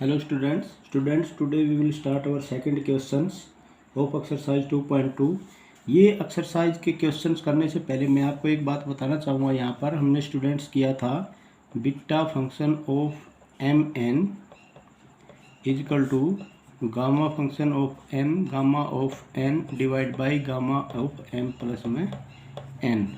Hello students, today we will start our second questions of exercise 2.2। ये exercise के questions करने से पहले मैं आपको एक बात बताना चाहूँगा। यहाँ पर हमने स्टूडेंट्स किया था beta function of m n is equal to gamma function of m gamma of n divide by gamma of m plus में एन।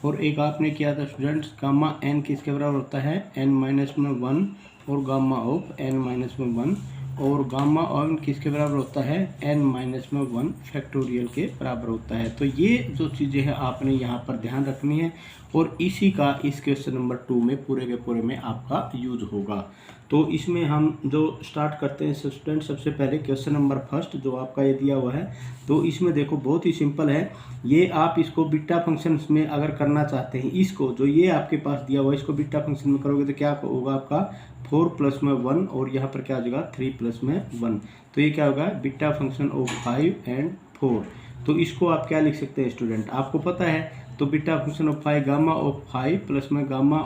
और एक आपने किया था स्टूडेंट्स गामा एन किसके बराबर होता है एन माइनस में वन और गामा ऑफ एन माइनस में वन, और गामा ऑन किसके बराबर होता है एन माइनस में वन फैक्टोरियल के बराबर होता है। तो ये जो चीज़ें हैं आपने यहाँ पर ध्यान रखनी है और इसी का इस क्वेश्चन नंबर 2 में पूरे के पूरे में आपका यूज होगा। तो इसमें हम जो स्टार्ट करते हैं स्टूडेंट, सबसे पहले क्वेश्चन नंबर फर्स्ट जो आपका ये दिया हुआ है, तो इसमें देखो बहुत ही सिंपल है। ये आप इसको बीटा फंक्शन में अगर करना चाहते हैं, इसको जो ये आपके पास दिया हुआ है इसको बीटा फंक्शन में करोगे तो क्या होगा आपका 4 प्लस में 1 और यहाँ पर क्या हो जाएगा 3 प्लस में 1। तो ये क्या होगा बीटा फंक्शन ऑफ 5 एंड 4। तो इसको आप क्या लिख सकते हैं स्टूडेंट, आपको पता है। तो beta function of 5 gamma of 5 plus में गामा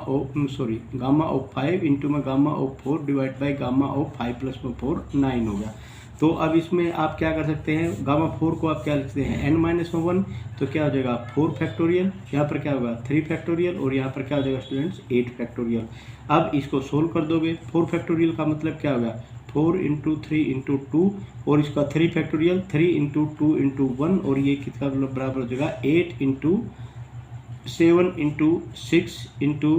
ऑफ 5 इंटू में gamma of 4 divide by gamma of 5 plus में 4 9 हो गया। तो अब इसमें आप क्या कर सकते हैं, गामा 4 को आप क्या लिखते हैं एन माइनस में 1, तो क्या हो जाएगा 4 फैक्टोरियल, यहाँ पर क्या होगा 3 फैक्टोरियल और यहाँ पर क्या हो जाएगा स्टूडेंट्स 8 फैक्टोरियल। अब इसको सोल्व कर दोगे, 4 फैक्टोरियल का मतलब क्या होगा 4 इंटू 3 इंटू 2 और इसका 3 फैक्टोरियल 3 इंटू 2 इंटू 1 और ये किसका बराबर हो जाएगा 8 into 7 into 6 into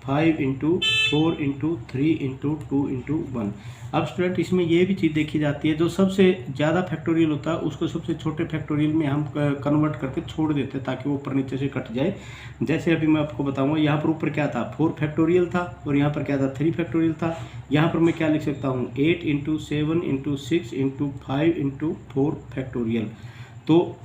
5 into 4 into 3 into 2 into 1। अब स्टूडेंट इसमें ये भी चीज़ देखी जाती है, जो सबसे ज़्यादा फैक्टोरियल होता है उसको सबसे छोटे फैक्टोरियल में हम कन्वर्ट करके छोड़ देते हैं ताकि वो ऊपर नीचे से कट जाए। जैसे अभी मैं आपको बताऊंगा, यहाँ पर ऊपर क्या था 4 फैक्टोरियल था और यहाँ पर क्या था 3 फैक्टोरियल था। यहाँ पर मैं क्या लिख सकता हूँ 8 into 7 into 6 into 5 into 4 factorial. तो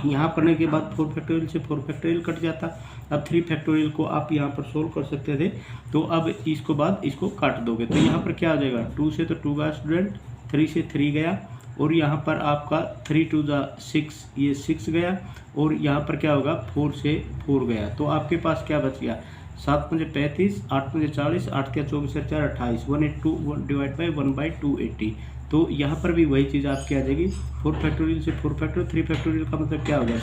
यहाँ करने के बाद 4 फैक्टोरियल से 4 फैक्टोरियल कट जाता। अब 3 फैक्टोरियल को आप यहाँ पर सोल्व कर सकते थे, तो अब इसको बाद इसको काट दोगे तो यहाँ पर क्या आ जाएगा 2 से तो 2 गया स्टूडेंट, 3 से 3 गया और यहाँ पर आपका 3 टू द 6 ये 6 गया और यहाँ पर क्या होगा 4 से 4 गया। तो आपके पास क्या बच गया 7 पंजे 35, 8 पंजे 40, 8 क्या 24 4 28, 182 डिवाइड बाई 1/280। तो यहाँ पर भी वही चीज़ आपकी आ जाएगी 4 फैक्टोरियल से 4 फैक्टोरियल 3 फैक्टोरियल का मतलब क्या होगा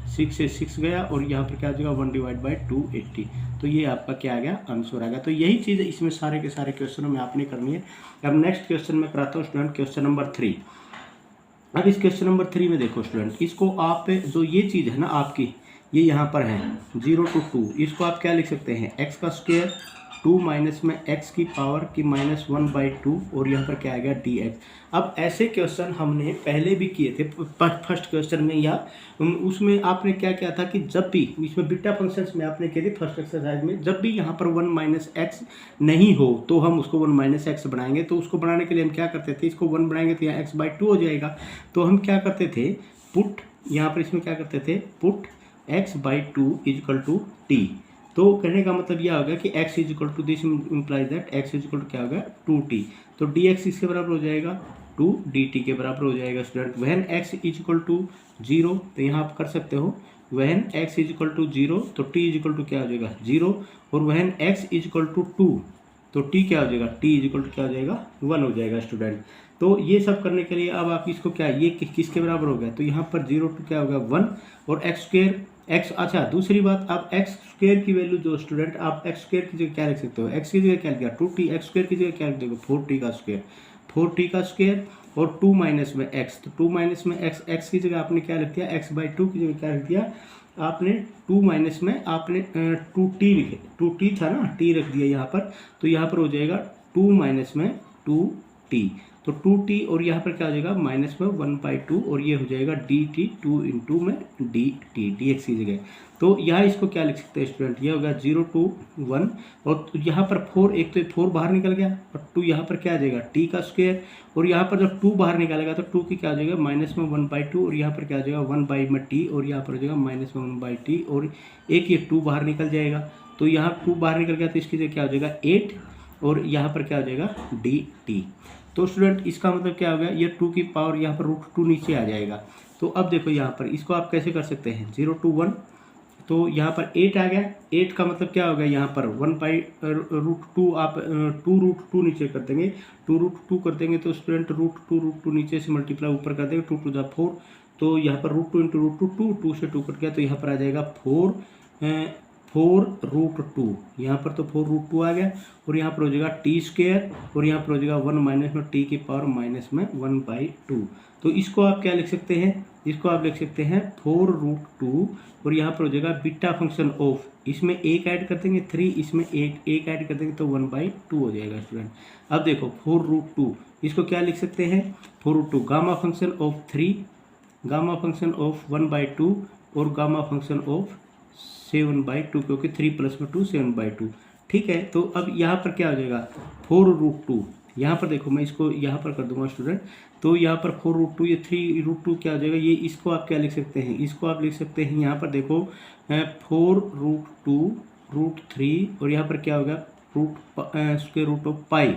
6 से 6 गया और यहाँ पर क्या आ जाएगा 1/280। तो ये आपका क्या आ गया आंसर आ गया। तो यही चीज़ इसमें सारे के सारे क्वेश्चनों में आपने करनी है। अब नेक्स्ट क्वेश्चन में कराता हूँ स्टूडेंट क्वेश्चन नंबर 3। अब इस क्वेश्चन नंबर 3 में देखो स्टूडेंट, इसको आप जो ये चीज़ है ना आपकी ये यहाँ पर है 0 to 2, इसको आप क्या लिख सकते हैं एक्स का स्क्वायर 2 माइनस में एक्स की पावर की -1/2 और यहाँ पर क्या आएगा dx। अब ऐसे क्वेश्चन हमने पहले भी किए थे फर्स्ट क्वेश्चन में, या उसमें आपने क्या किया था कि जब भी इसमें बीटा फंक्शंस में आपने किए थे फर्स्ट एक्सरसाइज में, जब भी यहाँ पर 1 माइनस एक्स नहीं हो तो हम उसको 1 माइनस एक्स बनाएंगे। तो उसको बनाने के लिए हम क्या करते थे, इसको 1 बनाएंगे तो यहाँ x/2 हो जाएगा। तो हम क्या करते थे पुट, यहाँ पर इसमें क्या करते थे put x/2 is equal to T. तो कहने का मतलब यह होगा कि x is equal to this implies that x is equal to क्या होगा 2t। तो dx इसके बराबर हो जाएगा 2 dt के बराबर हो जाएगा स्टूडेंट। वहन x इज इक्वल टू 0, तो यहाँ आप कर सकते हो वहन x इज इक्वल टू 0 तो t इज इक्वल टू क्या हो जाएगा 0, और वहन x इज इक्वल टू 2 तो t क्या हो जाएगा t इज इक्वल टू क्या हो जाएगा 1 हो जाएगा स्टूडेंट। तो ये सब करने के लिए अब आप इसको क्या ये किसके बराबर हो गया, तो यहाँ पर 0 to क्या होगा 1 और एक्स स्क्वेयर एक्स। अच्छा दूसरी बात, आप एक्स स्क्वेयर की वैल्यू जो स्टूडेंट आप एक्स स्क्वेयर की जगह क्या लिख सकते हो, एक्स की जगह क्या लिखा 2t, एक्स स्क्वेयर की जगह क्या लिख दोगे 4t का स्क्वेयर, 4t का स्क्वेयर और 2 माइनस में एक्स। तो 2 माइनस में एक्स, एक्स की जगह आपने क्या लिख दिया x/2 की जगह क्या लिख दिया आपने 2 माइनस में आपने 2t लिखे, 2t था ना t रख दिया यहाँ पर, तो यहाँ पर हो जाएगा 2 माइनस में 2t, तो 2t और यहाँ पर क्या हो जाएगा माइनस में 1/2 और ये हो जाएगा dt 2 इंटू में dt dx की जगह। तो यहाँ इसको क्या लिख सकते हैं स्टूडेंट, ये होगा 0 to 1 और यहाँ पर 4, एक तो 4 बाहर निकल गया और 2 यहाँ पर क्या आ जाएगा t का स्क्वायर, और यहाँ पर जब 2 बाहर निकालेगा तो 2 की क्या हो जाएगा माइनस में 1/2 और यहाँ पर क्या हो जाएगा 1/t और यहाँ पर हो जाएगा माइनस में 1/t और एक ये 2 बाहर निकल जाएगा। तो यहाँ 2 बाहर निकल गया तो इसकी जगह क्या हो जाएगा 8 और यहाँ पर क्या हो जाएगा dt। तो स्टूडेंट इसका मतलब क्या हो गया, ये 2 की पावर यहाँ पर √2 नीचे आ जाएगा। तो अब देखो यहाँ पर इसको आप कैसे कर सकते हैं 0 to 1, तो यहाँ पर 8 आ गया। 8 का मतलब क्या हो गया, यहाँ पर 1/√2 आप 2√2 नीचे कर देंगे, 2√2 कर देंगे तो स्टूडेंट √2 नीचे से मल्टीप्लाई ऊपर कर देंगे, 2 × 4। तो यहाँ पर √2 × √2 2 से 2 कट गया, तो यहाँ पर आ जाएगा 4√2। यहाँ पर तो 4√2 आ गया, और यहाँ पर हो जाएगा t², और यहाँ पर हो जाएगा 1 माइनस में t की पावर माइनस में 1/2। तो इसको आप क्या लिख सकते हैं, इसको आप लिख सकते हैं 4√2, और यहाँ पर हो जाएगा बीटा फंक्शन ऑफ, इसमें 1 ऐड कर देंगे 3, इसमें 1 ऐड कर देंगे तो 1/2 हो जाएगा स्टूडेंट। अब देखो 4√2 इसको क्या लिख सकते हैं, 4√2 gamma function of 3, gamma function of 1/2, और गामा फंक्शन ऑफ 7/2, क्योंकि 3 + 2 7/2। ठीक है, तो अब यहाँ पर क्या हो जाएगा 4√2, यहाँ पर देखो मैं इसको यहाँ पर कर दूंगा स्टूडेंट, तो यहाँ पर 4√2, ये 3√2 क्या हो जाएगा, ये इसको आप क्या लिख सकते हैं, इसको आप लिख सकते हैं यहाँ पर देखो 4√2 √3, और यहाँ पर क्या होगा √पाई।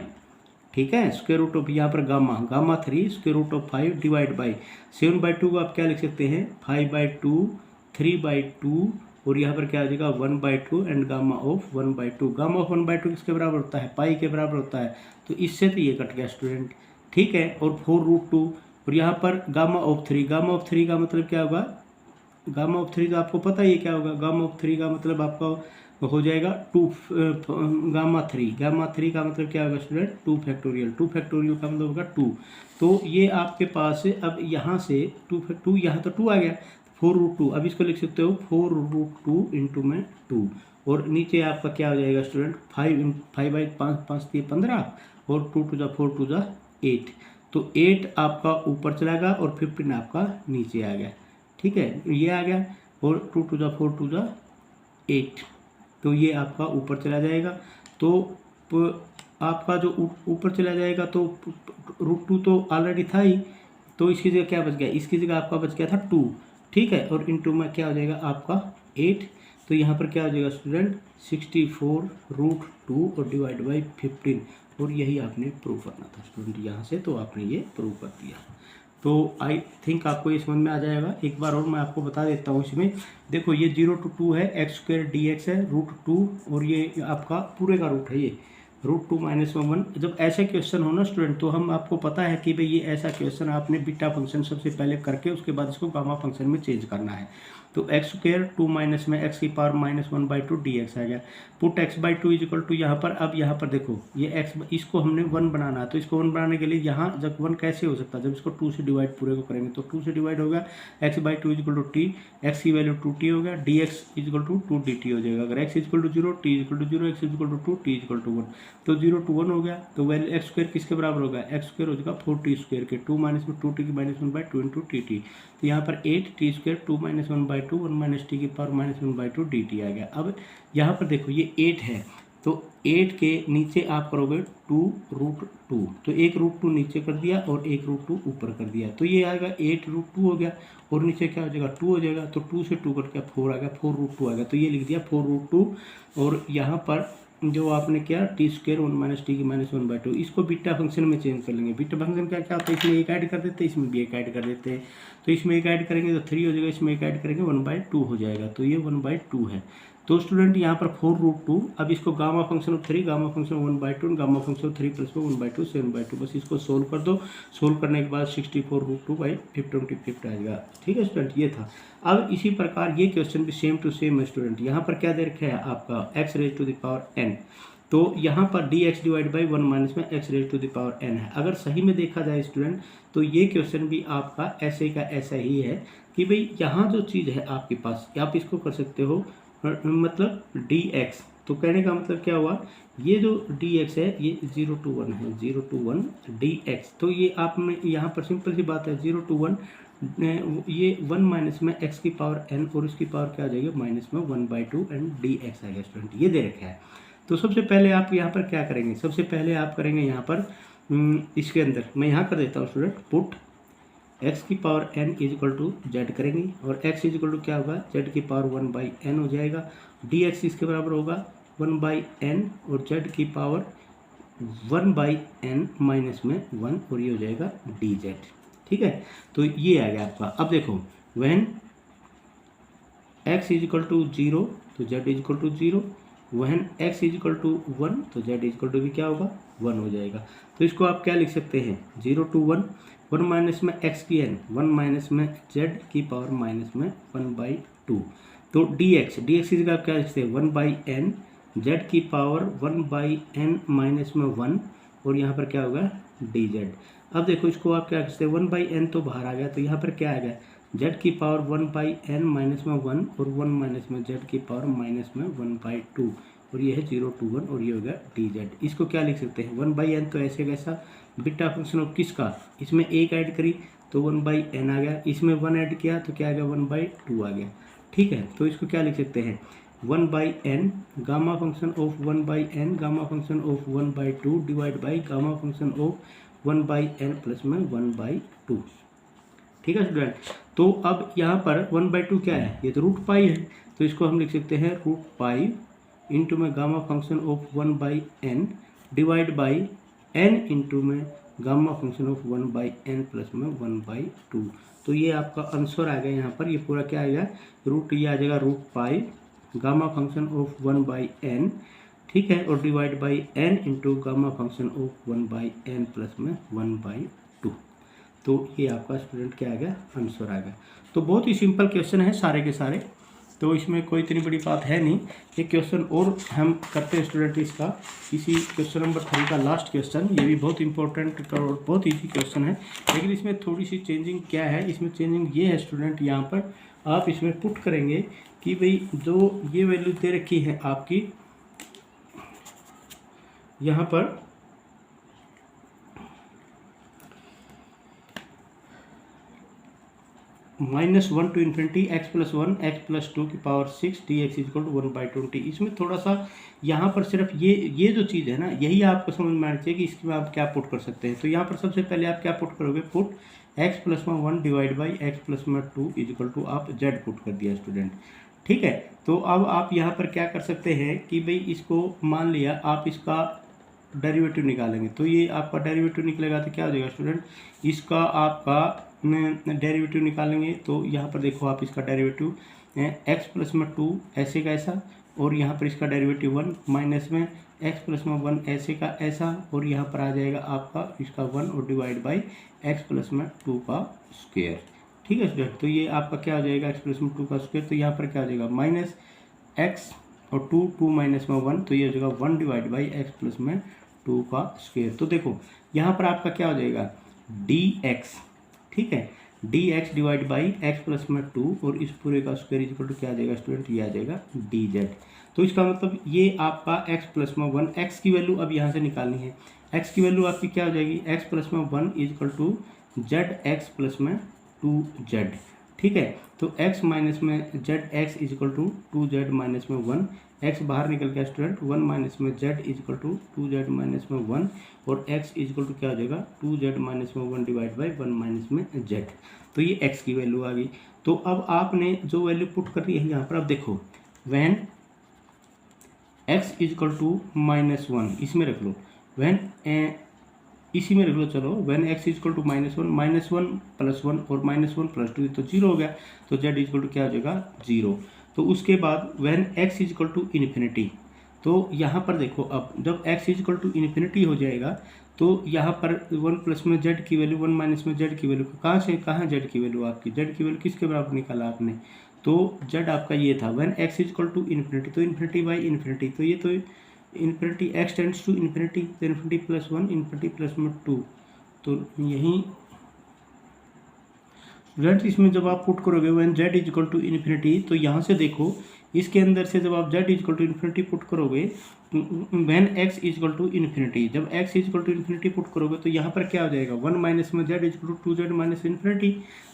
ठीक है, √, यहाँ पर गामा 3 √5 डिवाइड बाई 7/2 को आप क्या लिख सकते हैं 5/2 3/2, और यहाँ पर क्या आ जाएगा 1/2 and gamma of 1/2। Gamma of 1/2 किसके बराबर होता है, पाई के बराबर होता है, तो इससे तो ये कट गया स्टूडेंट। ठीक है, और 4√2, और यहाँ पर गामा ऑफ 3, गामा ऑफ 3 का मतलब क्या होगा, गामा ऑफ 3 तो आपको पता ही क्या होगा, गामा ऑफ 3 का मतलब आपका हो जाएगा 2 गामा 3 का मतलब क्या होगा स्टूडेंट 2 फैक्टोरियल, 2 फैक्टोरियल का मतलब होगा 2। तो ये आपके पास अब यहाँ से 2 यहाँ तो 2 आ गया, 4√2, अब इसको लिख सकते हो 4√2 इंटू में 2, और नीचे आपका क्या हो जाएगा स्टूडेंट 5/5 × 15, और 2 × 4 × 8, तो 8 आपका ऊपर चला गया और 15 आपका नीचे आ गया। ठीक है, ये आ गया, और 2 × 4 × 8, तो ये आपका ऊपर चला जाएगा। तो आपका जो ऊपर चला जाएगा तो √2 तो ऑलरेडी था ही, तो इसकी जगह क्या बच गया, इसकी जगह आपका बच गया था 2। ठीक है, और इंटू में क्या हो जाएगा आपका 8, तो यहाँ पर क्या हो जाएगा स्टूडेंट 64√2 और डिवाइड बाई 15, और यही आपने प्रूव करना था स्टूडेंट यहाँ से, तो आपने ये प्रूव कर दिया। तो आई थिंक आपको ये समझ में आ जाएगा। एक बार और मैं आपको बता देता हूँ, इसमें देखो ये 0 to 2 है, x² dx है √2, और ये आपका पूरे का रूट है, ये √2 - 1। जब ऐसे क्वेश्चन हो ना स्टूडेंट, तो हम आपको पता है कि भाई ये ऐसा क्वेश्चन आपने बीटा फंक्शन सबसे पहले करके उसके बाद इसको गामा फंक्शन में चेंज करना है। तो x² 2 माइनस में x की पावर -1/2 dx आ गया, पुट x/2 इक्वल टू यहाँ पर, अब यहाँ पर देखो ये x, इसको हमने 1 बनाना है, तो इसको 1 बनाने के लिए यहाँ जब 1 कैसे हो सकता है, जब इसको 2 से डिवाइड पूरे को करेंगे, तो 2 से डिवाइड होगा x/2 equal to t, x की वैल्यू 2t होगा, dx इक्वल टू 2dt हो जाएगा। अगर x equal to 0, t equal to 0, x equal to 2, t equal to 1, तो 0 to 1 हो गया, तो वैल्यू x² किसके बराबर होगा, x² हो जाएगा 4t² के, 2 माइनस में 2t की -1/2 इंटू tt, तो यहाँ पर 8t² 2 - 1/2 1 - t की पावर -1/2 dt आ गया। अब यहाँ पर देखो ये 8 है, तो 8 के नीचे आप करोगे 2√2, तो एक √2 नीचे कर दिया और एक √2 ऊपर कर दिया, तो ये आएगा 8√2 हो गया, और नीचे क्या हो जाएगा 2 हो जाएगा, तो 2 से 2 कट गया 4 आ गया, 4√2 आ गया, तो ये लिख दिया 4√2। और यहाँ पर जो आपने किया t² 1 - t की -1/2, इसको बीटा फंक्शन में चेंज कर लेंगे। बीटा फंक्शन क्या क्या होता है, इसमें एक ऐड कर देते हैं, इसमें भी एक ऐड कर देते हैं, तो इसमें एक ऐड करेंगे तो 3 हो जाएगा, इसमें एक ऐड करेंगे 1/2 हो जाएगा, तो ये 1/2 है। तो स्टूडेंट यहाँ पर 4√2, अब इसको gamma function of 3, gamma function 1/2, gamma function of 3 + 1/2 7/2, बस इसको सोल्व कर दो। सोल्व करने के बाद 64√2/50 आ जाएगा। ठीक है स्टूडेंट, ये था। अब इसी प्रकार ये क्वेश्चन भी सेम टू सेम है स्टूडेंट। यहाँ पर क्या दे रखा है आपका x⁻n, तो यहाँ पर dx डिवाइड बाई 1 माइनस में x⁻n है। अगर सही में देखा जाए स्टूडेंट, तो ये क्वेश्चन भी आपका ऐसे का ऐसा ही है कि भाई यहाँ जो चीज़ है आपके पास, आप इसको कर सकते हो मतलब dx, तो कहने का मतलब क्या हुआ, ये जो dx है ये 0 to 1 है, 0 to 1 dx, तो ये आप में यहाँ पर सिंपल सी बात है 0 to 1, ये 1 माइनस में x की पावर n और इसकी पावर क्या आ जाएगी माइनस में 1/2 एंड dx आएगा स्टूडेंट, ये दे रखा है। तो सबसे पहले आप यहाँ पर क्या करेंगे, सबसे पहले आप करेंगे यहाँ पर इसके अंदर मैं यहाँ कर देता हूँ स्टूडेंट, पुट x की power n equal to z करेंगे, और x इक्वल टू क्या होगा z की पावर 1/n हो जाएगा, dx इसके बराबर होगा 1/n और z की पावर 1/n माइनस में 1, और ये हो जाएगा dz। ठीक है, तो ये आ गया आपका। अब देखो when x is equal to 0 तो z is equal to 0, when x is equal to 1 तो z इज इक्वल टू भी क्या होगा 1 हो जाएगा। तो इसको आप क्या लिख सकते हैं 0 to 1, 1 माइनस में x की n, 1 माइनस में z की पावर माइनस में 1/2। तो dx इसका आप क्या लिख सकते हैं 1/n, z की पावर 1/n माइनस में 1 और यहाँ पर क्या होगा dz। अब देखो इसको आप क्या लिख सकते हैं 1/n तो बाहर आ गया, तो यहाँ पर क्या आ गया z की पावर 1/n माइनस में 1 और 1 माइनस में z की पावर माइनस में 1/2 और ये है 0 to 1 और ये हो गया dz। इसको क्या लिख सकते हैं 1/n तो ऐसे कैसा बीटा फंक्शन ऑफ किसका, इसमें एक ऐड करी तो 1/n आ गया, इसमें 1 ऐड किया तो क्या आ गया 1/2 आ गया। ठीक है, तो इसको क्या लिख सकते हैं 1/n gamma function of 1/n gamma function of 1/2 divide by gamma function of 1/n plus में 1/2। ठीक है स्टूडेंट, तो अब यहाँ पर 1/2 क्या है, ये तो √π है, तो इसको हम लिख सकते हैं √π इंटू में gamma function of 1/n divide by n into में gamma function of 1/n plus में 1/2। तो ये आपका आंसर आ गया, यहाँ पर ये पूरा क्या आएगा ये आ जाएगा √π गामा फंक्शन ऑफ 1/n, ठीक है, और divide by n into gamma function of 1/n plus में 1/2। तो ये आपका स्टूडेंट क्या आ गया आंसर आ गया। तो बहुत ही सिंपल क्वेश्चन है सारे के सारे, तो इसमें कोई इतनी बड़ी बात है नहीं। एक क्वेश्चन और हम करते हैं स्टूडेंट इसका, इसी क्वेश्चन नंबर 3 का लास्ट क्वेश्चन, ये भी बहुत इंपॉर्टेंट और बहुत ईजी क्वेश्चन है, लेकिन इसमें थोड़ी सी चेंजिंग क्या है, इसमें चेंजिंग ये है स्टूडेंट, यहाँ पर आप इसमें पुट करेंगे कि भाई जो ये वैल्यू दे रखी है आपकी यहाँ पर -1 to इन्फिनिटी x+1 x+2 की पावर 6 dx इक्वल टू 1/20। इसमें थोड़ा सा यहाँ पर सिर्फ ये जो चीज़ है ना, यही आपको समझ में आना चाहिए कि इसमें आप क्या पुट कर सकते हैं। तो यहाँ पर सबसे पहले आप क्या पुट करोगे, put x+1 divide by x+2 equal to आप z पुट कर दिया स्टूडेंट। ठीक है, तो अब आप यहाँ पर क्या कर सकते हैं कि भाई इसको मान लिया आप इसका डेरिवेटिव निकालेंगे, तो ये आपका डेरिवेटिव निकलेगा तो क्या हो जाएगा स्टूडेंट, इसका आपका डेरिवेटिव निकालेंगे तो यहाँ पर देखो आप इसका डेरिवेटिव x+2 ऐसे का ऐसा, और यहाँ पर इसका डेरिवेटिव 1 माइनस में x+1 ऐसे का ऐसा, और यहाँ पर आ जाएगा आपका इसका 1 और डिवाइड बाई x+2 का स्क्वायर। ठीक है स्टूडेंट, तो ये आपका क्या हो जाएगा x+2 का स्क्वायर, तो यहाँ पर क्या हो जाएगा माइनस x और 2 माइनस में 1, तो ये हो जाएगा 1 डिवाइड बाई x+2 का स्क्वायर। तो देखो यहाँ पर आपका क्या हो जाएगा dx, ठीक है, dx डिवाइड बाई x+2 और इस पूरे का स्क्वायर इक्वल टू क्या आ जाएगा स्टूडेंट, ये आ जाएगा dz। तो इसका मतलब ये आपका x+1 x की वैल्यू अब यहाँ से निकालनी है, x की वैल्यू आपकी क्या हो जाएगी x+1 equal to zx plus में 2z। ठीक है, तो x माइनस में zx equal to 2z minus में 1, x बाहर निकल गया स्टूडेंट, 1 माइनस में z equal to 2z minus में 1 और x इक्वल टू क्या हो जाएगा 2z माइनस में 1 डिवाइड बाई 1 माइनस में z। तो ये x की वैल्यू आ गई। तो अब आपने जो वैल्यू पुट कर रही है यहाँ पर, अब देखो वैन x इक्वल टू -1 इसमें रख लो, वैन इसी में रख लो, चलो when x equal to -1 plus 1 और -1 प्लस 2 तो 0 हो गया, तो z इक्वल टू क्या हो जाएगा 0। तो उसके बाद when x equal to infinity, तो यहाँ पर देखो अब जब x इक्वल टू इन्फिनिटी हो जाएगा तो यहाँ पर 1 प्लस में z की वैल्यू 1 माइनस में z की वैल्यू, कहाँ से कहाँ z की वैल्यू आपकी, z की वैल्यू किसके बराबर निकाला आपने, तो z आपका ये था when x equal to infinity, तो इन्फिनिटी बाई इन्फिनिटी, तो ये तो infinity x tends to infinity, तो इन्फिनिटी प्लस 1 इन्फिनिटी प्लस में 2, तो यहीं स्टूडेंट इसमें जब आप पुट करोगे when z equal to infinity, तो यहाँ से देखो इसके अंदर से जब आप z equal to infinity put करोगे, when x equal to infinity, जब x equal to infinity put करोगे तो यहाँ पर क्या हो जाएगा 1 माइनस में z equal to 2z minus infinity.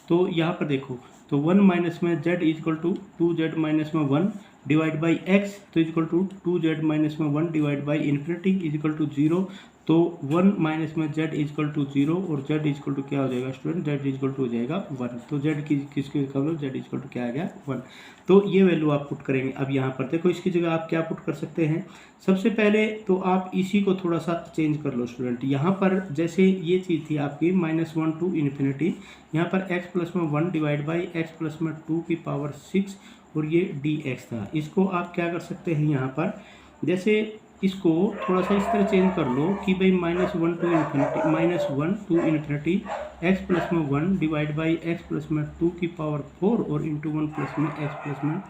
तो यहाँ पर देखो तो 1 माइनस में z equal to 2z minus में 1 डिवाइड बाई x, तो इक्वल टू 2z माइनस में 1 divide by infinity equal to 0। तो 1 माइनस में z इजकल टू 0 और z इजकल टू क्या हो जाएगा स्टूडेंट, z इजकल टू हो जाएगा 1। तो z की किसके कम z इजकल टू क्या आ गया 1। तो ये वैल्यू आप पुट करेंगे। अब यहाँ पर देखो इसकी जगह आप क्या पुट कर सकते हैं, सबसे पहले तो आप इसी को थोड़ा सा चेंज कर लो स्टूडेंट। यहाँ पर जैसे ये चीज़ थी आपकी -1 टू इन्फिनिटी, यहाँ पर x प्लस में 1 डिवाइड बाई x प्लस में 2 की पावर 6 और ये dx था। इसको आप क्या कर सकते हैं, यहाँ पर जैसे इसको थोड़ा सा इस तरह चेंज कर लो कि भाई -1 टू इन्फिनिटी एक्स प्लस में 1 डिवाइड बाई एक्स प्लस में 2 की पावर 4 और इंटू 1 प्लस में एक्स प्लस में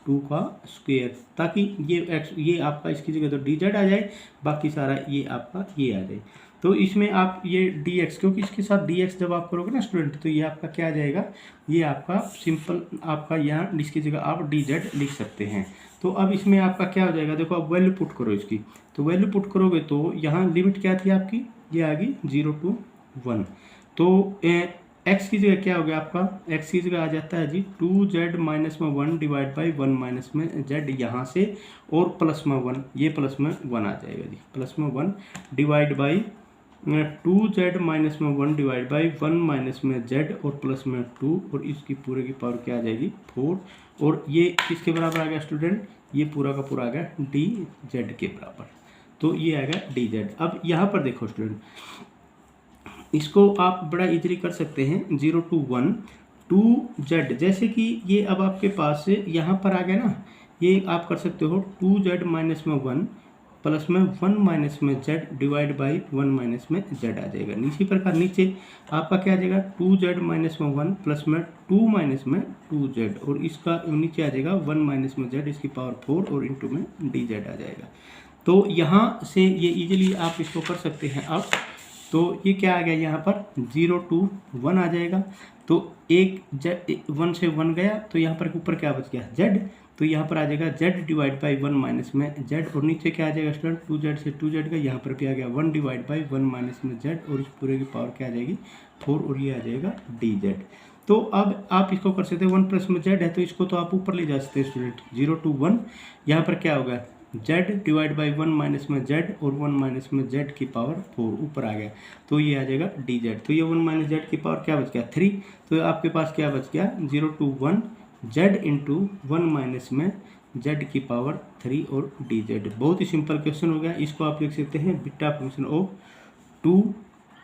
2 का स्क्वायर, ताकि ये आपका इसकी जगह तो dz आ जाए, बाकी सारा ये आपका ये आ जाए। तो इसमें आप ये dx, क्योंकि इसके साथ dx जब आप करोगे ना स्टूडेंट, तो ये आपका क्या आ जाएगा, ये आपका सिंपल आपका यहाँ इसकी जगह आप dz लिख सकते हैं। तो अब इसमें आपका क्या हो जाएगा, देखो अब वैल्यू पुट करो इसकी, तो वैल्यू पुट करोगे तो यहाँ लिमिट क्या थी आपकी, ये आ गई 0 टू 1। तो x की जगह क्या हो गया आपका, x की जगह आ जाता है जी 2z माइनस में 1 डिवाइड बाई 1 माइनस में z यहाँ से, और प्लस में 1, ये प्लस में 1 आ जाएगा जी, प्लस में 1 डिवाइड बाई 2z माइनस में 1 डिवाइड बाई 1 माइनस में z और प्लस में 2, और इसकी पूरे की पावर क्या आ जाएगी 4, और ये किसके बराबर आ गया स्टूडेंट, ये पूरा का पूरा आ गया dz के बराबर। तो ये आ गया dz। अब यहाँ पर देखो स्टूडेंट, इसको आप बड़ा इजीली कर सकते हैं, 0 टू 1 2z, जैसे कि ये अब आपके पास यहाँ पर आ गया ना, ये आप कर सकते हो 2z माइनस में 1 प्लस में 1 माइनस में z डिवाइड बाई 1 माइनस में z आ जाएगा। इसी प्रकार नीचे आपका क्या आ जाएगा 2z माइनस में 1 प्लस में 2 माइनस में 2z, और इसका नीचे आ जाएगा 1 माइनस में z इसकी पावर 4 और इंटू में dz आ जाएगा। तो यहाँ से ये इजीली आप इसको कर सकते हैं। अब तो ये क्या आ गया, यहाँ पर 0 टू 1 आ जाएगा, तो एक z 1 से 1 गया, तो यहाँ पर ऊपर क्या बच गया z, तो यहाँ पर आ जाएगा z डिवाइड बाई 1 माइनस में z, और नीचे क्या आ जाएगा स्टूडेंट 2z से 2z का, यहाँ पर भी आ गया 1 डिवाइड बाई 1 माइनस में z, और इस पूरे की पावर क्या आ जाएगी 4, और ये आ जाएगा dz। तो अब आप इसको कर सकते हैं, 1 प्लस में z है तो इसको तो आप ऊपर ले जा सकते हैं स्टूडेंट, 0 टू 1, यहाँ पर क्या होगा z डिवाइड बाई 1 माइनस में z और 1 माइनस में z की पावर 4 ऊपर आ गया, तो ये आ जाएगा dz। तो ये 1 माइनस z की पावर क्या बच गया 3, तो आपके पास क्या बच गया 0 टू 1 z इंटू 1 माइनस में z की पावर 3 और dz। बहुत ही सिंपल क्वेश्चन हो गया। इसको आप लिख सकते हैं बीटा फंक्शन ऑफ 2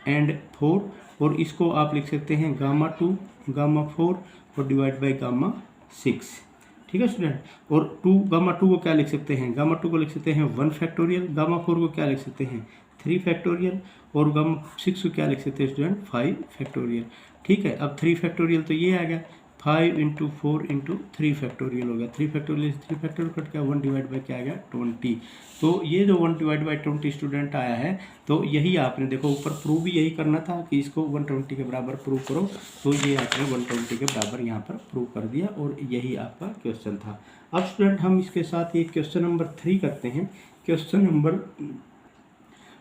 एंड 4, और इसको आप लिख सकते हैं गामा 2 गामा 4 और डिवाइड बाई गामा 6। ठीक है स्टूडेंट, और गामा 2 को क्या लिख सकते हैं, गामा 2 को लिख सकते हैं 1 फैक्टोरियल, गामा 4 को क्या लिख सकते हैं 3 फैक्टोरियल, और गामा 6 को क्या लिख सकते हैं स्टूडेंट 5 फैक्टोरियल। ठीक है, अब 3 फैक्टोरियल तो ये आ गया 5 इंटू 4 इंटू 3 फैक्टोरियल हो गया, 3 फैक्टोरियल 3 फैक्टोरियल कट गया, 1 डिवाइड बाई क्या आ गया 20। तो ये जो 1 डिवाइड बाई 20 स्टूडेंट आया है, तो यही आपने देखो ऊपर प्रूव भी यही करना था कि इसको 120 के बराबर प्रूव करो, तो ये आपने 120 के बराबर यहाँ पर प्रूव कर दिया, और यही आपका क्वेश्चन था। अब स्टूडेंट हम इसके साथ ये क्वेश्चन नंबर 3 करते हैं। क्वेश्चन नंबर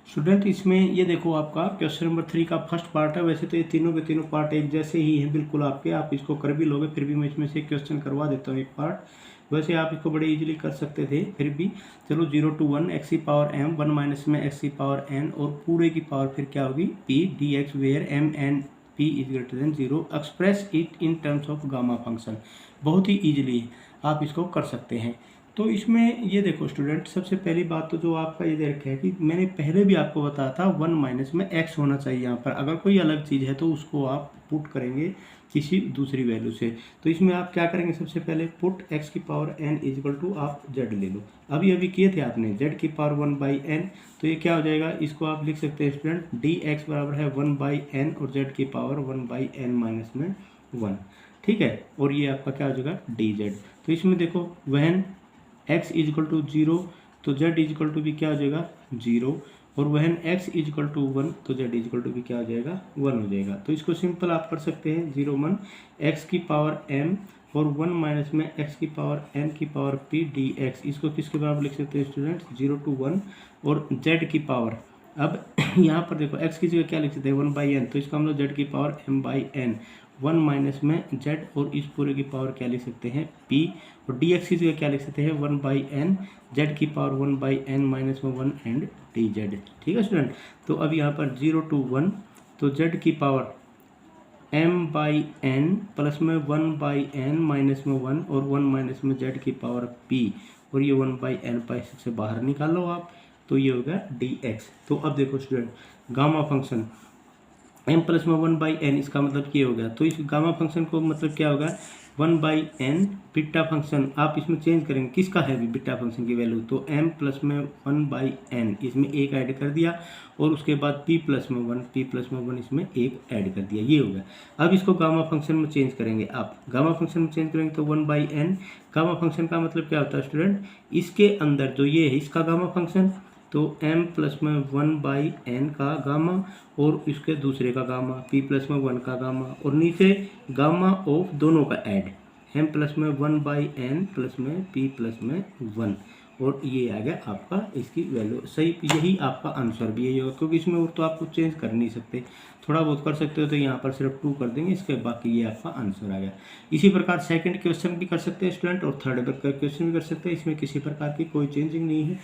स्टूडेंट इसमें ये देखो आपका क्वेश्चन नंबर 3 का फर्स्ट पार्ट है। वैसे तो ये तीनों के तीनों पार्ट एक जैसे ही हैं बिल्कुल आपके, आप इसको कर भी लोगे, फिर भी मैं इसमें से क्वेश्चन करवा देता हूँ एक पार्ट। वैसे आप इसको बड़े इजीली कर सकते थे, फिर भी चलो 0 टू 1 एक्स की पावर m 1 माइनस में एक्स की पावर n, और पूरे की पावर फिर क्या होगी p dx where m and p is greater than 0, express it in terms of gamma function. बहुत ही ईजिली आप इसको कर सकते हैं। तो इसमें ये देखो स्टूडेंट, सबसे पहली बात तो जो आपका ये दे रखा है कि मैंने पहले भी आपको बताया था 1 माइनस में x होना चाहिए यहाँ पर। अगर कोई अलग चीज़ है तो उसको आप पुट करेंगे किसी दूसरी वैल्यू से। तो इसमें आप क्या करेंगे, सबसे पहले पुट x की पावर n इजल टू आप z ले लो। अभी किए थे आपने z की पावर 1 बाई n, तो ये क्या हो जाएगा, इसको आप लिख सकते हैं स्टूडेंट dx बराबर है 1 बाई n और z की पावर 1 बाई n माइनस में 1। ठीक है, और ये आपका क्या हो जाएगा dz। तो इसमें देखो वहन x इजकल टू 0 तो z इजकल टू भी क्या हो जाएगा 0, और वहन x इजकल टू 1 तो z इजकल टू भी क्या हो जाएगा 1 हो जाएगा। तो इसको सिंपल आप कर सकते हैं 0 1 x की पावर m और 1 माइनस में x की पावर n की पावर p dx। इसको किसके बराबर लिख सकते हैं स्टूडेंट 0 टू 1, और z की पावर, अब यहाँ पर देखो x की जगह क्या लिख सकते हैं 1 बाई n, तो इसका हम लोग z की power m by n, 1 minus में z और इस पूरे की पावर क्या लिख सकते हैं p, और dx की जगह क्या लिख सकते हैं 1/n z की पावर 1/n माइनस में 1 एंड dz। ठीक है स्टूडेंट। तो अब यहाँ पर 0 to 1 तो z की पावर m/n प्लस में 1/n माइनस में 1 और 1 माइनस में z की पावर p, और ये 1/n से बाहर निकालो आप, तो ये होगा dx। तो अब देखो student, gamma function m plus में 1/n, इसका मतलब क्या हो गया, तो इस गामा फंक्शन को मतलब क्या होगा 1/n बीटा फंक्शन, आप इसमें चेंज करेंगे किसका है बीटा फंक्शन की वैल्यू, तो m प्लस में 1/n इसमें एक ऐड कर दिया, और उसके बाद p प्लस में 1 इसमें एक ऐड कर दिया, ये हो गया। अब इसको गामा फंक्शन में चेंज करेंगे, आप गामा फंक्शन में चेंज करेंगे तो 1/n, गामा फंक्शन का मतलब क्या होता है स्टूडेंट, इसके अंदर जो ये है इसका गामा फंक्शन, तो m प्लस में 1/n का गामा, और इसके दूसरे का गामा p प्लस में 1 का गामा, और नीचे गामा ऑफ दोनों का ऐड m प्लस में 1/n प्लस में p प्लस में 1, और ये आ गया आपका इसकी वैल्यू सही। यही आपका आंसर भी यही होगा, क्योंकि इसमें और तो आप कुछ चेंज कर नहीं सकते, थोड़ा बहुत कर सकते हो तो यहाँ पर सिर्फ 2 कर देंगे, इसके बाकी ये आपका आंसर आ गया। इसी प्रकार सेकंड क्वेश्चन भी कर सकते हैं स्टूडेंट, और थर्ड क्वेश्चन भी कर सकते हैं, इसमें किसी प्रकार की कोई चेंजिंग नहीं है।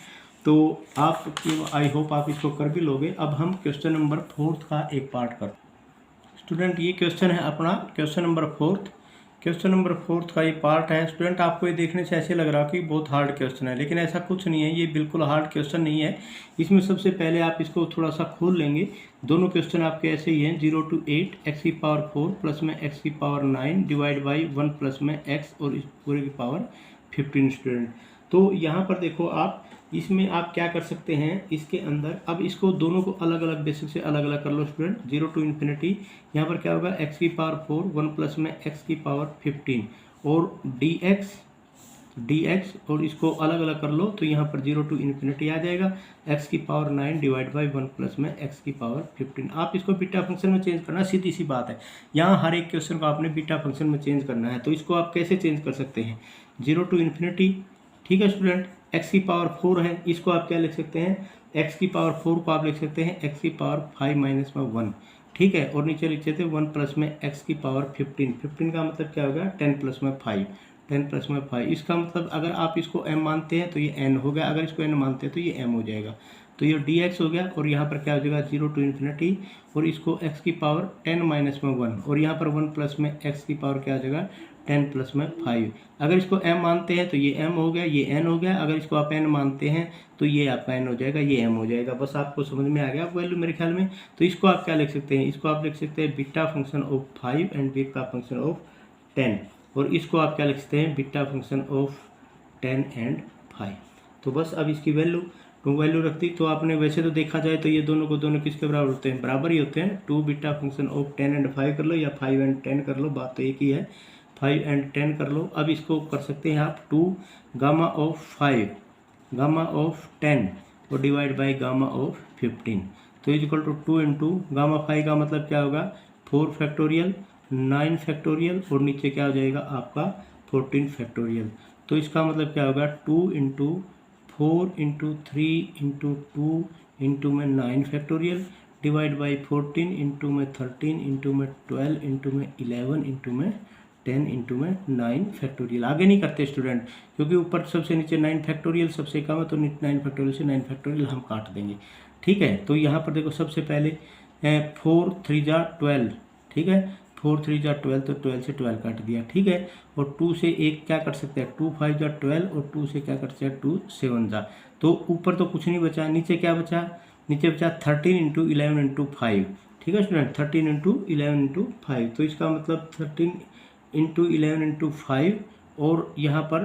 तो आप आई होप आप इसको कर भी लोगे। अब हम क्वेश्चन नंबर 4 का एक पार्ट करते हैं स्टूडेंट। ये क्वेश्चन है अपना क्वेश्चन नंबर 4। क्वेश्चन नंबर 4 का ये पार्ट है स्टूडेंट। आपको ये देखने से ऐसे लग रहा है कि बहुत हार्ड क्वेश्चन है, लेकिन ऐसा कुछ नहीं है, ये बिल्कुल हार्ड क्वेश्चन नहीं है। इसमें सबसे पहले आप इसको थोड़ा सा खोल लेंगे। दोनों क्वेश्चन आपके ऐसे ही हैं, 0 to 8 x की पावर 4 प्लस में x की पावर 9 डिवाइड बाई 1 प्लस में x और इस पूरे की पावर 15 स्टूडेंट। तो यहाँ पर देखो आप, इसमें आप क्या कर सकते हैं इसके अंदर, अब इसको दोनों को अलग अलग बेसिक से अलग अलग कर लो स्टूडेंट। 0 to इन्फिनिटी, यहाँ पर क्या होगा x की पावर 4 1 प्लस में x की पावर 15 और dx और इसको अलग अलग कर लो, तो यहाँ पर 0 to इन्फिनिटी आ जाएगा, x की पावर 9 डिवाइड बाई 1 प्लस में x की पावर 15। आप इसको बीटा फंक्शन में चेंज करना, सीधी सी बात है। यहाँ हर एक क्वेश्चन को आपने बीटा फंक्शन में चेंज करना है, तो इसको आप कैसे चेंज कर सकते हैं 0 to इन्फिनिटी। ठीक है स्टूडेंट, x की पावर 4 है, इसको आप क्या लिख सकते हैं, x की पावर 4 को आप लिख सकते हैं x की पावर 5 माइनस में 1। ठीक है, और नीचे लिख सकते हैं 1 प्लस में x की पावर 15। 15 का मतलब क्या होगा 10 प्लस में 5, 10 प्लस में 5। इसका मतलब अगर आप इसको m मानते हैं तो ये n हो गया, अगर इसको n मानते हैं तो ये m हो जाएगा, तो ये dx हो गया। और यहाँ पर क्या हो जाएगा 0 to इन्फिनिटी, और इसको x की पावर 10 माइनस में 1, और यहाँ पर 1 प्लस में x की पावर क्या हो जाएगा 10 प्लस में 5। अगर इसको m मानते हैं तो ये m हो गया, ये n हो गया। अगर इसको आप n मानते हैं तो ये आपका n हो जाएगा, ये m हो जाएगा। बस आपको समझ में आ गया वैल्यू मेरे ख्याल में। तो इसको आप क्या लिख सकते हैं, इसको आप लिख सकते हैं beta function of 5 and beta function of 10, और इसको आप क्या लिख सकते हैं बीटा फंक्शन ऑफ 10 एंड 5। तो बस अब इसकी वैल्यू रख दी। तो आपने वैसे तो देखा जाए तो ये दोनों को दोनों किसके बराबर होते हैं, बराबर ही होते हैं। 2 बीटा फंक्शन ऑफ 10 एंड 5 कर लो, या 5 एंड 10 कर लो, बात तो एक ही है, 5 एंड 10 कर लो। अब इसको कर सकते हैं आप 2 गामा ऑफ 5 गामा ऑफ 10 और डिवाइड बाई गामा ऑफ 15, तो is equal to 2 into gamma 5 का मतलब क्या होगा 4 फैक्टोरियल 9 फैक्टोरियल, और नीचे क्या हो जाएगा आपका 14 फैक्टोरियल। तो इसका मतलब क्या होगा 2 इंटू 4 इंटू 3 इंटू 2 इंटू में 9 फैक्टोरियल डिवाइड बाई 14 इंटू में 13 इंटू में 12 इंटू में 11 इंटू में 10 इंटू में 9 फैक्टोरियल। आगे नहीं करते स्टूडेंट, क्योंकि ऊपर सबसे नीचे 9 फैक्टोरियल सबसे कम है, तो 9 फैक्टोरियल से 9 फैक्टोरियल हम काट देंगे। ठीक है, तो यहाँ पर देखो सबसे पहले 4 3 जा 12, ठीक है, 4 3 जा 12, तो 12 से 12 काट दिया। ठीक है, और 2 से एक क्या कर सकते हैं 2 5 जा 12, और 2 से क्या कर सकते हैं 2 7 जा, तो ऊपर तो कुछ नहीं बचा, नीचे क्या बचा, नीचे बचा 13 इंटू 11 इंटू 5। ठीक है स्टूडेंट, 13 इंटू 11 इंटू 5, तो इसका मतलब 13 इंटू 11 इंटू 5, और यहाँ पर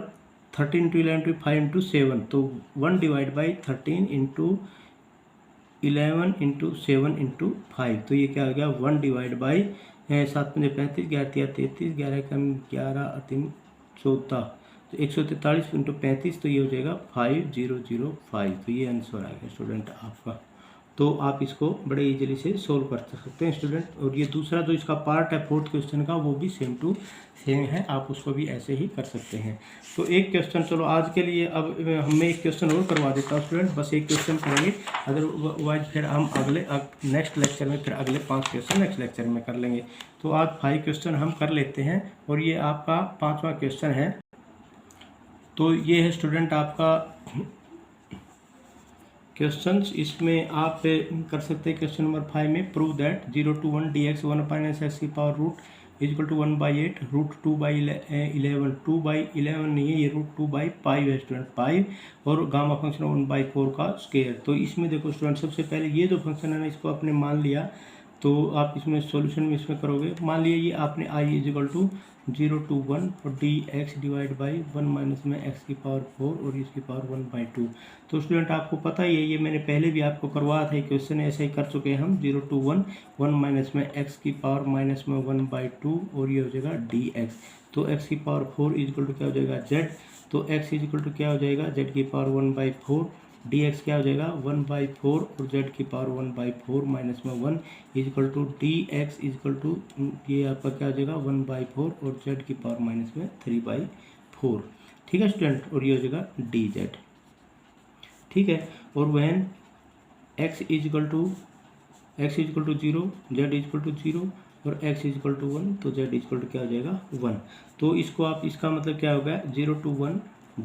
13 इंटू 11 इंटू 5 इंटू 7, तो 1 divide by 13 into 11 into 7 into 5, तो ये क्या हो गया 1 डिवाइड बाई 7 पंजे 35, 11 तिया 33, 11 कम 11 3 14, तो 143 इंटू 35, तो ये हो जाएगा 5005। तो ये आंसर आएगा स्टूडेंट आपका। तो आप इसको बड़े इजीली से सोल्व कर सकते हैं स्टूडेंट। और ये दूसरा जो इसका पार्ट है फोर्थ क्वेश्चन का, वो भी सेम टू सेम है, आप उसको भी ऐसे ही कर सकते हैं। तो एक क्वेश्चन चलो आज के लिए, अब मैं एक क्वेश्चन और करवा देता हूँ स्टूडेंट, बस एक क्वेश्चन करेंगे, अदरवाइज फिर हम अगले नेक्स्ट लेक्चर में फिर अगले 5 क्वेश्चन नेक्स्ट लेक्चर में कर लेंगे। तो आज 5 क्वेश्चन हम कर लेते हैं और ये आपका 5वां क्वेश्चन है। तो ये है स्टूडेंट आपका क्वेश्चंस, इसमें आप कर सकते हैं क्वेश्चन नंबर 5 में, prove that 0 to 1 dx 1/x की power root is equal to 1/8 √2/11 2/11 नहीं है, ये √2/5 है स्टूडेंट, 5 और गामा फंक्शन 1/4 का स्क्वायर। तो इसमें देखो स्टूडेंट, सबसे पहले ये जो फंक्शन है ना, इसको आपने मान लिया, तो आप इसमें सॉल्यूशन में इसमें करोगे, मान लिया ये आपने i is equal to 0 to 1 dx divide by 1 minus में x की पावर 4 और इसकी पावर 1/2। तो स्टूडेंट आपको पता ही है, ये मैंने पहले भी आपको करवाया था, क्वेश्चन ऐसे ही कर चुके हैं हम, 0 to 1 माइनस में x की पावर माइनस में 1/2 और ये हो जाएगा dx। तो x की पावर 4 इज इक्वल टू क्या हो जाएगा z, तो x इज इक्वल टू क्या हो जाएगा z की पावर 1/4, dx क्या हो जाएगा 1/4 और z की पावर 1/4 माइनस में 1 is equal to dx is equal to ये आपका क्या हो जाएगा 1/4 और z की पावर माइनस में 3/4। ठीक है स्टूडेंट, और ये हो जाएगा dz। ठीक है, और when x is equal to 0, z is equal to 0 और x इज इक्वल टू 1, तो z इज इक्वल टू क्या हो जाएगा 1। तो इसको आप, इसका मतलब क्या होगा 0 to 1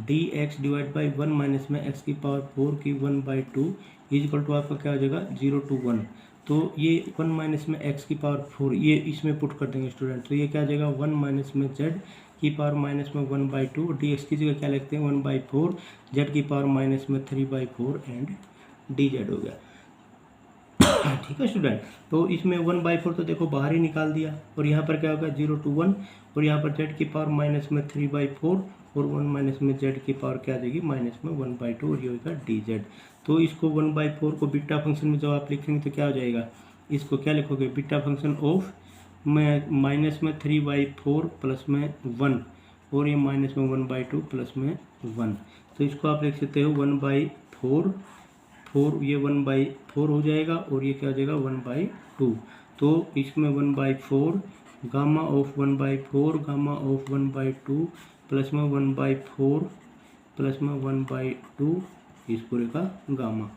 dx divide by 1 minus में x की पावर 4 की 1/2 इज इक्वल टू आपका क्या हो जाएगा 0 to 1। तो ये 1 माइनस में x की पावर 4 ये इसमें पुट कर देंगे स्टूडेंट, तो ये क्या आ जाएगा 1 माइनस में z की पावर माइनस में 1/2 और dx की जगह क्या लिखते हैं 1/4, z की पावर माइनस में 3/4 एंड dz हो गया। ठीक है स्टूडेंट, तो इसमें 1/4 तो देखो बाहर ही निकाल दिया, और यहाँ पर क्या होगा 0 to 1 और यहाँ पर z की पावर माइनस में 3/4 और 1 माइनस में z की पावर क्या आ जाएगी माइनस में 1/2 और ये होगा dz। तो इसको 1/4 को बीटा फंक्शन में जब आप लिखेंगे तो क्या हो जाएगा, इसको क्या लिखोगे बीटा फंक्शन ऑफ माइनस में 3/4 प्लस में 1 और ये माइनस में 1/2 प्लस में 1। तो इसको आप लिख सकते हो 1/4 ये 1/4 हो जाएगा और ये क्या हो जाएगा 1/2। तो इसमें 1/4 gamma of 1/4 gamma of 1/2 plus में 1/4 प्लस में 1/2 इस पूरे का गामा।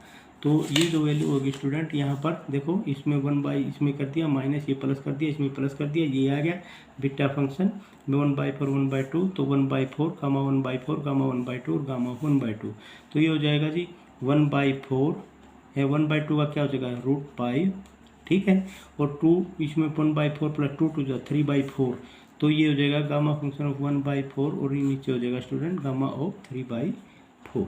तो ये जो वैल्यू होगी स्टूडेंट, यहाँ पर देखो इसमें इसमें कर दिया माइनस, ये प्लस कर दिया, इसमें प्लस कर दिया, ये आ गया बीटा फंक्शन में 1/4 1/2, तो 1/4 गामा 1/4 गामा 1/2 और गामा 1/2। तो ये हो जाएगा जी 1/4 है, 1/2 का क्या हो जाएगा √5। ठीक है, और 2 इसमें 1/4 प्लस 2 2 3/4, तो ये हो जाएगा गामा फंक्शन ऑफ 1/4 और ये नीचे हो जाएगा स्टूडेंट गामा ऑफ 3/4।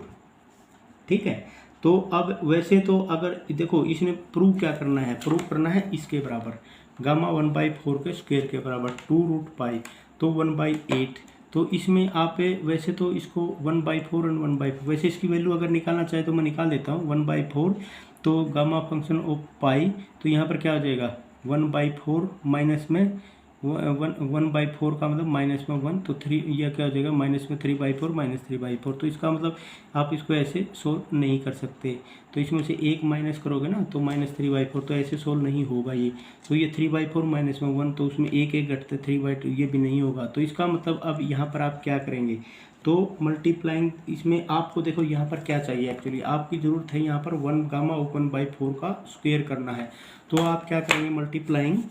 ठीक है, तो अब वैसे तो अगर देखो इसमें प्रूव क्या करना है, प्रूव करना है इसके बराबर गामा 1/4 के स्क्वायर के बराबर 2√π, तो 1/8। तो इसमें आप वैसे तो इसको 1/4 और 1/4 वैसे इसकी वैल्यू अगर निकालना चाहे तो मैं निकाल देता हूँ 1/4, तो गामा फंक्शन ऑफ पाई, तो यहाँ पर क्या हो जाएगा 1/4 माइनस में 1/4 का मतलब माइनस में 1, तो 3 यह क्या हो जाएगा माइनस में 3/4 माइनस 3/4। तो इसका मतलब आप इसको ऐसे सोल्व नहीं कर सकते, तो इसमें से एक माइनस करोगे ना तो माइनस 3/4, तो ऐसे सोल्व नहीं होगा ये। तो ये 3/4 माइनस में 1, तो उसमें एक घटते 3/2, ये भी नहीं होगा। तो इसका मतलब अब यहाँ पर आप क्या करेंगे, तो मल्टीप्लाइंग इसमें आपको देखो यहाँ पर क्या चाहिए, एक्चुअली आपकी ज़रूरत है यहाँ पर 1 गामा ऑफ 1/4 का स्क्वायर करना है। तो आप क्या करेंगे multiplying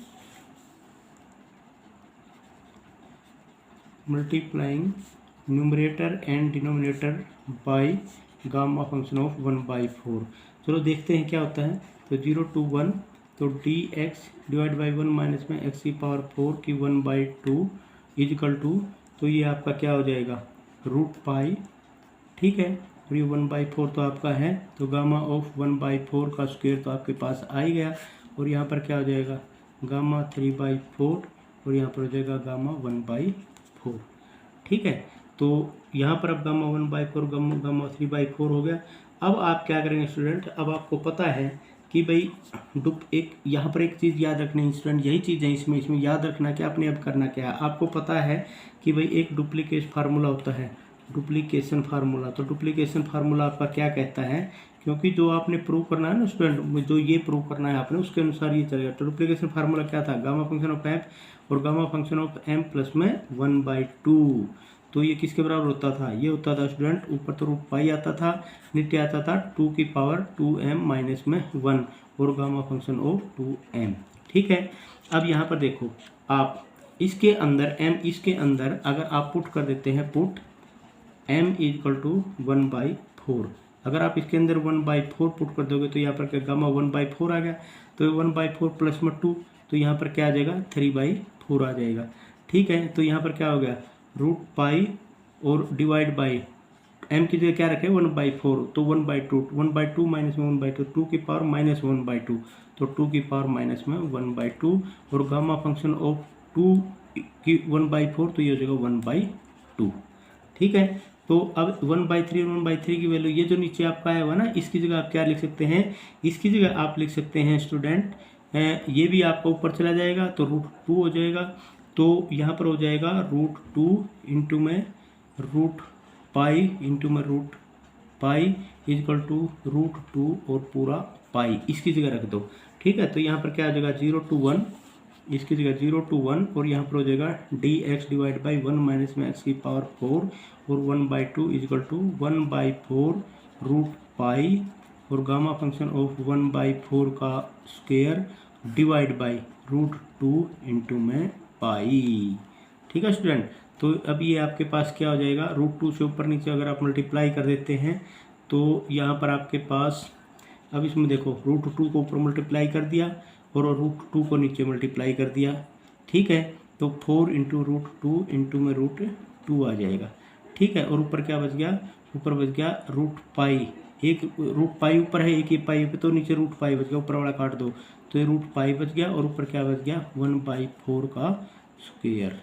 numerator and denominator by gamma function of 1/4। चलो देखते हैं क्या होता है। तो 0 to 1, तो dx डिवाइड बाई 1 माइनस में x की पावर 4 की 1/2 इज इक्वल टू, तो ये आपका क्या हो जाएगा √π। ठीक है, और ये 1/4 तो आपका है, तो गामा ऑफ 1/4 का स्क्वायर तो आपके पास आ ही गया, और यहाँ पर क्या हो जाएगा गामा 3/4 और यहाँ पर हो जाएगा गामा 1/4। ठीक है, तो यहाँ पर अब गामा 1/4 गामा 3/4 हो गया। अब आप क्या करेंगे स्टूडेंट, अब आपको पता है कि भाई यहाँ पर एक चीज़ याद रखनी है स्टूडेंट, यही चीज़ है इसमें याद रखना कि आपने अब करना क्या है। आपको पता है कि भाई एक डुप्लीकेशन फार्मूला होता है, डुप्लीकेशन फार्मूला। तो डुप्लीकेशन फार्मूला आपका क्या कहता है क्योंकि जो आपने प्रूव करना है ना स्टूडेंट, जो ये प्रूव करना है आपने, उसके अनुसार ये चलेगा। तो डुप्लीकेशन फार्मूला क्या था, गामा फंक्शन ऑफ एम और gamma function of m plus में 1/2। तो ये किसके बराबर होता था, ये होता था स्टूडेंट, ऊपर तो रूट पाई आता था, नीचे आता था 2 की पावर 2m माइनस में 1 और गामा फंक्शन ऑफ 2m। ठीक है, अब यहाँ पर देखो आप इसके अंदर m, इसके अंदर अगर आप पुट कर देते हैं, पुट m इक्वल टू 1/4, अगर आप इसके अंदर 1/4 पुट कर दोगे तो यहाँ पर क्या गामा 1/4 आ गया, तो 1/4 प्लस में 2, तो यहाँ पर क्या आ जाएगा 3/4 आ जाएगा। ठीक है, तो यहाँ पर क्या हो गया रूट पाई और डिवाइड बाई m की जगह क्या रखे 1/4, तो 1/2 माइनस में 1/2, 2 की पावर माइनस 1/2, तो 2 की पावर माइनस में 1/2 और गामा फंक्शन ऑफ 2 की 1/4, तो ये हो जाएगा 1/2। ठीक है, तो अब 1/3 और 1/3 की वैल्यू, ये जो नीचे आपका आया हुआ ना, इसकी जगह आप क्या लिख सकते हैं, इसकी जगह आप लिख सकते हैं स्टूडेंट, ये भी आपका ऊपर चला जाएगा तो √2 हो जाएगा, तो यहाँ पर हो जाएगा √2 इंटू में रूट पाई इंटू में रूट पाई इजकल टू √2 और पूरा पाई, इसकी जगह रख दो। ठीक है, तो यहाँ पर क्या आ जाएगा 0 to 1, इसकी जगह 0 to 1 और यहाँ पर हो जाएगा dx डिवाइड बाई 1 माइनस में x की पावर 4 और 1/2 इजकल टू 1/4 रूट पाई और गामा फंक्शन ऑफ 1/4 का स्क्वायर डिवाइड बाई √2 इंटू में पाई। ठीक है स्टूडेंट, तो अब ये आपके पास क्या हो जाएगा, √2 से ऊपर नीचे अगर आप मल्टीप्लाई कर देते हैं तो यहाँ पर आपके पास, अब इसमें देखो √2 को ऊपर मल्टीप्लाई कर दिया और √2 को नीचे मल्टीप्लाई कर दिया। ठीक है, तो 4 इंटू √2 इंटू में √2 आ जाएगा। ठीक है, और ऊपर क्या बच गया, ऊपर बच गया रूट पाई, एक रूट पाई ऊपर है, एक ही पाई पे, तो नीचे रूट पाई बच गया, ऊपर वाला काट दो, तो ये रूट पाई बच गया और ऊपर क्या बच गया 1/4 का स्क्वायर।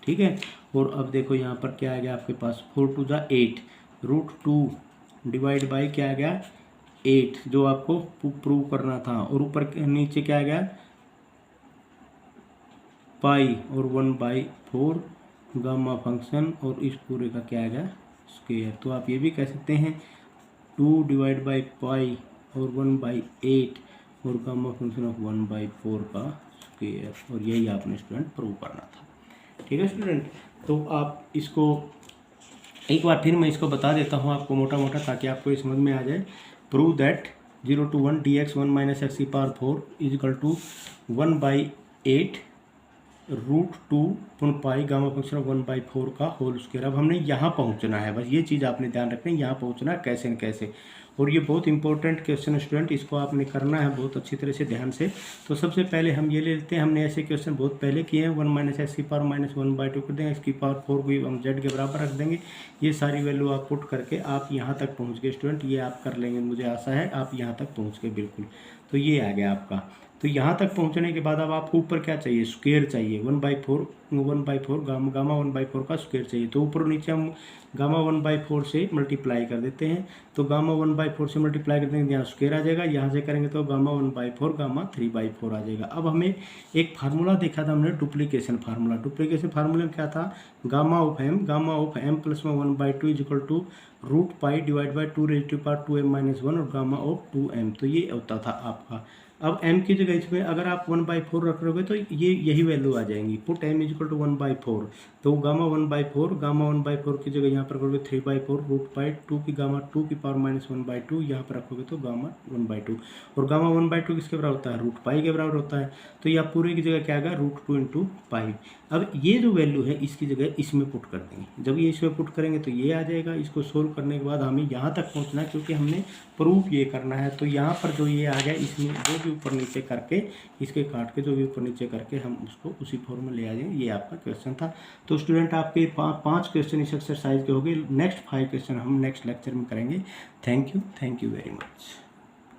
ठीक है, और अब देखो यहाँ पर क्या आ गया आपके पास 4 to the 8 √2 डिवाइड बाई क्या आ गया 8, जो आपको प्रूव करना था, और ऊपर नीचे क्या आ गया पाई और 1/4 गामा फंक्शन और इस पूरे का क्या आ गया स्क्वायर। तो आप ये भी कह सकते हैं 2 डिवाइड बाई पाई और 1/8 और गामा फंक्शन ऑफ 1/4 का स्क्वायर, और यही आपने स्टूडेंट प्रूव करना था। ठीक है स्टूडेंट, तो आप इसको एक बार फिर मैं इसको बता देता हूँ आपको मोटा मोटा, ताकि आपको ये समझ में आ जाए। Prove that 0 to 1 dx 1 minus x की power 4 is equal to 1/8 √2 pi gamma function of 1/4 का होल स्क्वायर। अब हमने यहाँ पहुँचना है, बस ये चीज़ आपने ध्यान रखना है, यहाँ पहुँचना कैसे न कैसे, और ये बहुत इंपॉर्टेंट क्वेश्चन है स्टूडेंट, इसको आपने करना है बहुत अच्छी तरह से ध्यान से। तो सबसे पहले हम ये ले लेते हैं, हमने ऐसे क्वेश्चन बहुत पहले किए हैं, 1 माइनस x की पावर माइनस 1/2 कर देंगे, x की पावर 4 को हम z के बराबर रख देंगे, ये सारी वैल्यू आप पुट करके आप यहाँ तक पहुँच गए स्टूडेंट, ये आप कर लेंगे, मुझे आशा है आप यहाँ तक पहुँच गए बिल्कुल। तो ये आ गया आपका, तो यहाँ तक पहुँचने के बाद अब आपको ऊपर क्या चाहिए, स्क्वायर चाहिए, 1/4 गामा 1/4 का स्क्वायर चाहिए। तो ऊपर नीचे हम गामा 1/4 से मल्टीप्लाई कर देते हैं, तो गामा 1/4 से मल्टीप्लाई कर देंगे, यहाँ स्क्वायर आ जाएगा, यहाँ से करेंगे तो गामा 1/4 गामा 3/4 आ जाएगा। अब हमें एक फार्मूला देखा था हमने, डुप्लीकेशन फार्मूला। डुप्लीकेशन फार्मूला में क्या था, गामा ऑफ m प्लस में 1/2 is equal to root pi divide by 2⁻2m-1 और गामा ऑफ 2m, तो ये होता था आपका। अब m की जगह इसमें अगर आप 1/4 रख रहोगे तो ये यही वैल्यू आ जाएंगी, put m is equal to 1/4, तो गामा 1/4 की जगह यहाँ पर करोगे 3/4 रूट पाई 2 की गामा 2 की पावर माइनस 1/2, यहाँ पर रखोगे तो गामा 1/2, और गामा 1/2 किसके बराबर होता है, रूट पाई के बराबर होता है, तो यह पूरे की जगह क्या आएगा √2 इंटू पाई। अब ये जो वैल्यू है इसकी जगह इसमें पुट कर देंगे, जब ये इसमें पुट करेंगे तो ये आ जाएगा। इसको सोल्व करने के बाद हमें यहाँ तक पहुँचना है, क्योंकि हमने प्रूफ ये करना है, तो यहाँ पर जो ये आ गया इसमें जो भी ऊपर नीचे करके, इसके काट के जो भी ऊपर नीचे करके हम उसको उसी फॉर्म में ले आ जाएंगे। ये आपका क्वेश्चन था। तो स्टूडेंट आपके 5 क्वेश्चन इस एक्सरसाइज के हो गए, नेक्स्ट 5 क्वेश्चन हम नेक्स्ट लेक्चर में करेंगे। Thank you very much.